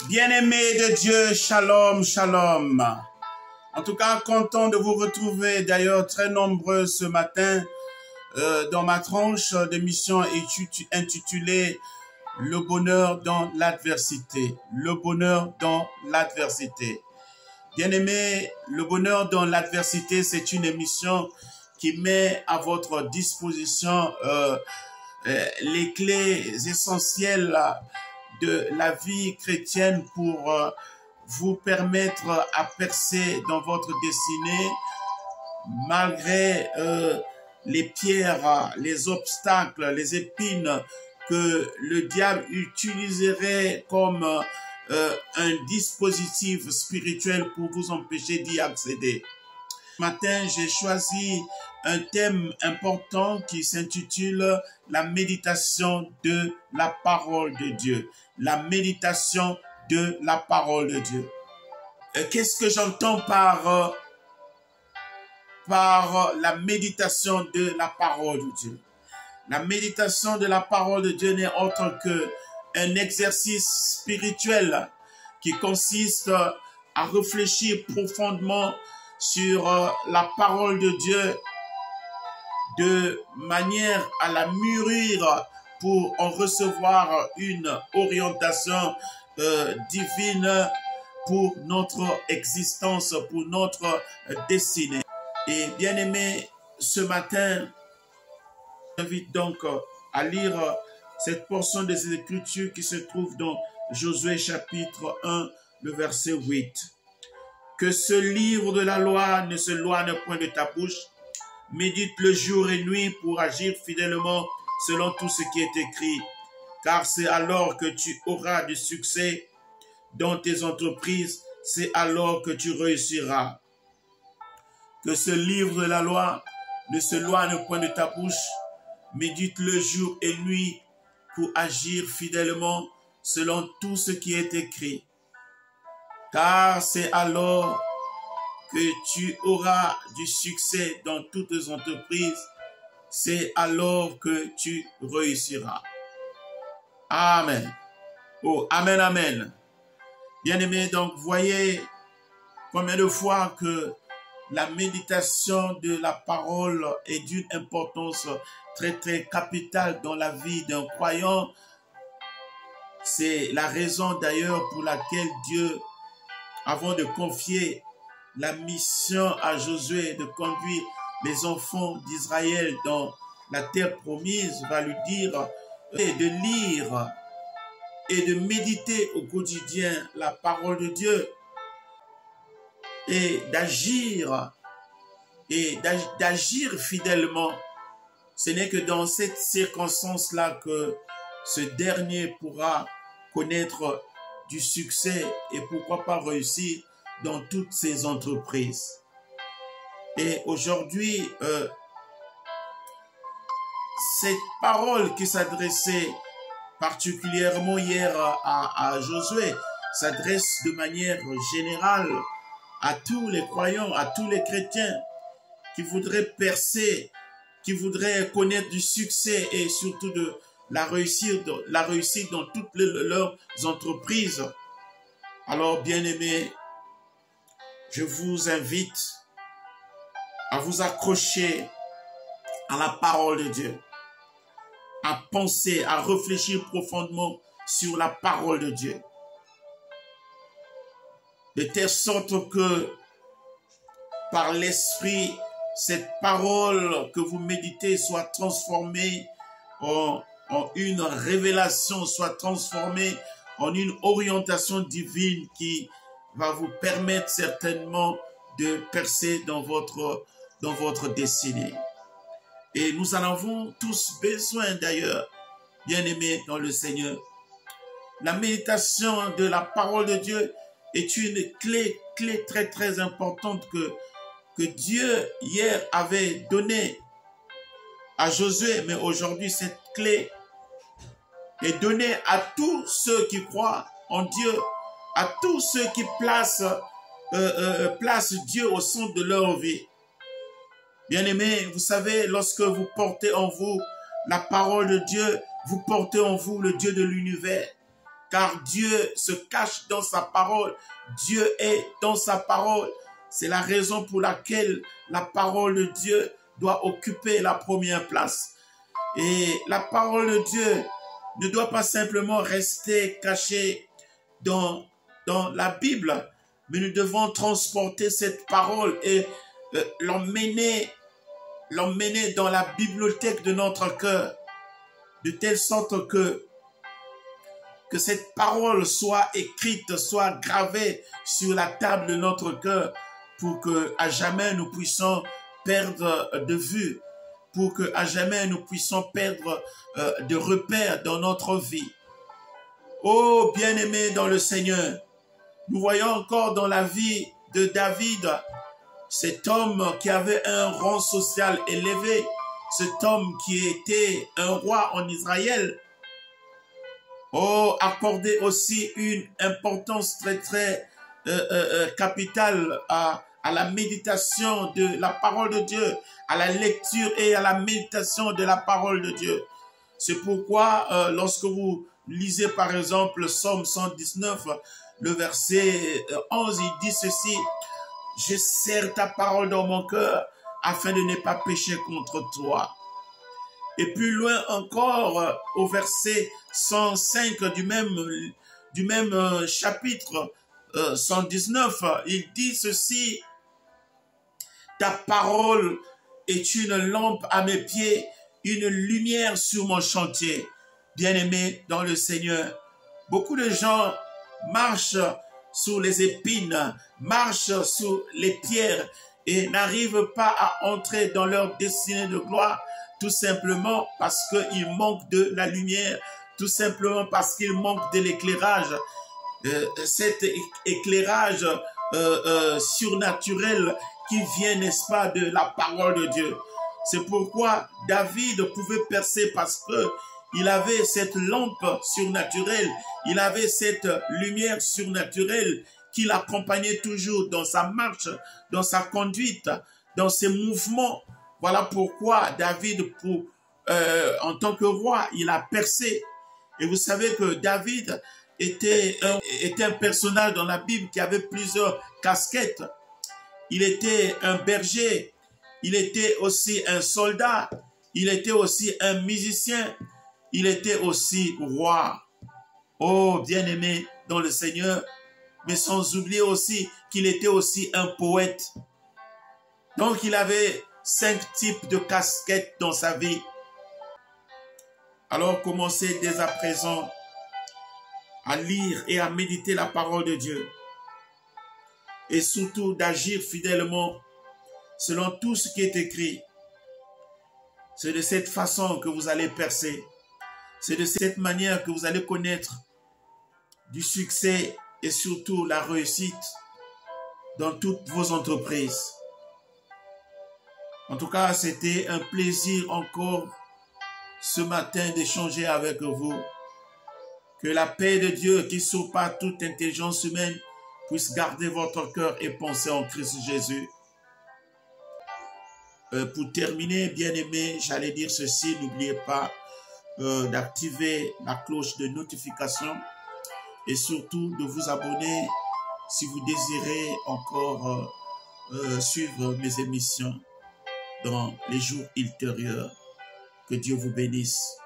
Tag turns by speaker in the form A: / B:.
A: Bien-aimés de Dieu, shalom, shalom. En tout cas, content de vous retrouver, d'ailleurs très nombreux ce matin dans ma tranche d'émission intitulée « Le bonheur dans l'adversité ». Le bonheur dans l'adversité. Bien-aimés, le bonheur dans l'adversité, c'est une émission qui met à votre disposition les clés essentielles de la vie chrétienne pour vous permettre à percer dans votre destinée malgré les pierres, les obstacles, les épines que le diable utiliserait comme un dispositif spirituel pour vous empêcher d'y accéder. Ce matin, j'ai choisi un thème important qui s'intitule « La méditation de la parole de Dieu ». La méditation de la parole de Dieu. Qu'est-ce que j'entends par la méditation de la parole de Dieu? La méditation de la parole de Dieu n'est autre qu'un exercice spirituel qui consiste à réfléchir profondément sur la parole de Dieu de manière à la mûrir pour en recevoir une orientation divine pour notre existence, pour notre destinée. Et bien aimé, ce matin, j'invite donc à lire cette portion des Écritures qui se trouve dans Josué chapitre 1, le verset 8. Que ce livre de la loi ne se éloigne point de ta bouche, médite-le jour et nuit pour agir fidèlement selon tout ce qui est écrit, car c'est alors que tu auras du succès dans tes entreprises, c'est alors que tu réussiras. Que ce livre de la loi ne se éloigne point de ta bouche, médite-le jour et nuit pour agir fidèlement selon tout ce qui est écrit. Car c'est alors que tu auras du succès dans toutes tes entreprises, c'est alors que tu réussiras. Amen. Oh, amen, amen. Bien-aimés, donc voyez combien de fois que la méditation de la parole est d'une importance très très capitale dans la vie d'un croyant. C'est la raison d'ailleurs pour laquelle Dieu, avant de confier la mission à Josué de conduire les enfants d'Israël dans la terre promise, va lui dire de lire et de méditer au quotidien la parole de Dieu et d'agir fidèlement. Ce n'est que dans cette circonstance-là que ce dernier pourra connaître du succès et pourquoi pas réussir dans toutes ses entreprises. Et aujourd'hui, cette parole qui s'adressait particulièrement hier à Josué s'adresse de manière générale à tous les croyants, à tous les chrétiens qui voudraient percer, qui voudraient connaître du succès et surtout de la réussite dans toutes leurs entreprises. Alors, bien-aimés, je vous invite à vous accrocher à la parole de Dieu, à penser, à réfléchir profondément sur la parole de Dieu, de telle sorte que par l'Esprit, cette parole que vous méditez soit transformée en une révélation, soit transformée en une orientation divine qui va vous permettre certainement de percer dans votre destinée. Et nous en avons tous besoin d'ailleurs, bien-aimés dans le Seigneur. La méditation de la parole de Dieu est une clé très très importante que Dieu hier avait donnée à Josué, mais aujourd'hui cette clé est donnée à tous ceux qui croient en Dieu, à tous ceux qui placent Dieu au centre de leur vie. Bien-aimés, vous savez, lorsque vous portez en vous la parole de Dieu, vous portez en vous le Dieu de l'univers. Car Dieu se cache dans sa parole. Dieu est dans sa parole. C'est la raison pour laquelle la parole de Dieu doit occuper la première place. Et la parole de Dieu ne doit pas simplement rester cachée dans la Bible, mais nous devons transporter cette parole et l'emmener dans la bibliothèque de notre cœur, de telle sorte que cette parole soit écrite, soit gravée sur la table de notre cœur, pour que à jamais nous puissions perdre de vue, pour que à jamais nous puissions perdre de repères dans notre vie. Oh, bien-aimés dans le Seigneur, nous voyons encore dans la vie de David, cet homme qui avait un rang social élevé, cet homme qui était un roi en Israël, accorder aussi une importance très capitale à la méditation de la parole de Dieu, à la lecture et à la méditation de la parole de Dieu. C'est pourquoi lorsque vous lisez par exemple le Psaume 119, le verset 11, il dit ceci: « Je serre ta parole dans mon cœur afin de ne pas pécher contre toi. » Et plus loin encore, au verset 105 du même chapitre 119, il dit ceci: « Ta parole est une lampe à mes pieds, une lumière sur mon chantier. » Bien-aimés dans le Seigneur, beaucoup de gens marchent sous les épines, marchent sous les pierres et n'arrivent pas à entrer dans leur destinée de gloire, tout simplement parce qu'il manque de la lumière, tout simplement parce qu'il manque de l'éclairage. Cet éclairage surnaturel qui vient, n'est-ce pas, de la parole de Dieu. C'est pourquoi David pouvait percer, parce que il avait cette lampe surnaturelle, il avait cette lumière surnaturelle qui l'accompagnait toujours dans sa marche, dans sa conduite, dans ses mouvements. Voilà pourquoi David, en tant que roi, il a percé. Et vous savez que David était un personnage dans la Bible qui avait plusieurs casquettes. Il était un berger, il était aussi un soldat, il était aussi un musicien, il était aussi roi. Oh, bien-aimé dans le Seigneur, mais sans oublier aussi qu'il était aussi un poète. Donc, il avait 5 types de casquettes dans sa vie. Alors, commencez dès à présent à lire et à méditer la parole de Dieu. Et surtout d'agir fidèlement selon tout ce qui est écrit. C'est de cette façon que vous allez percer. C'est de cette manière que vous allez connaître du succès et surtout la réussite dans toutes vos entreprises. En tout cas, c'était un plaisir encore ce matin d'échanger avec vous. Que la paix de Dieu qui surpasse toute intelligence humaine puisse garder votre cœur et penser en Christ Jésus. Pour terminer, bien-aimés, j'allais dire ceci, n'oubliez pas d'activer la cloche de notification et surtout de vous abonner si vous désirez encore suivre mes émissions dans les jours ultérieurs. Que Dieu vous bénisse.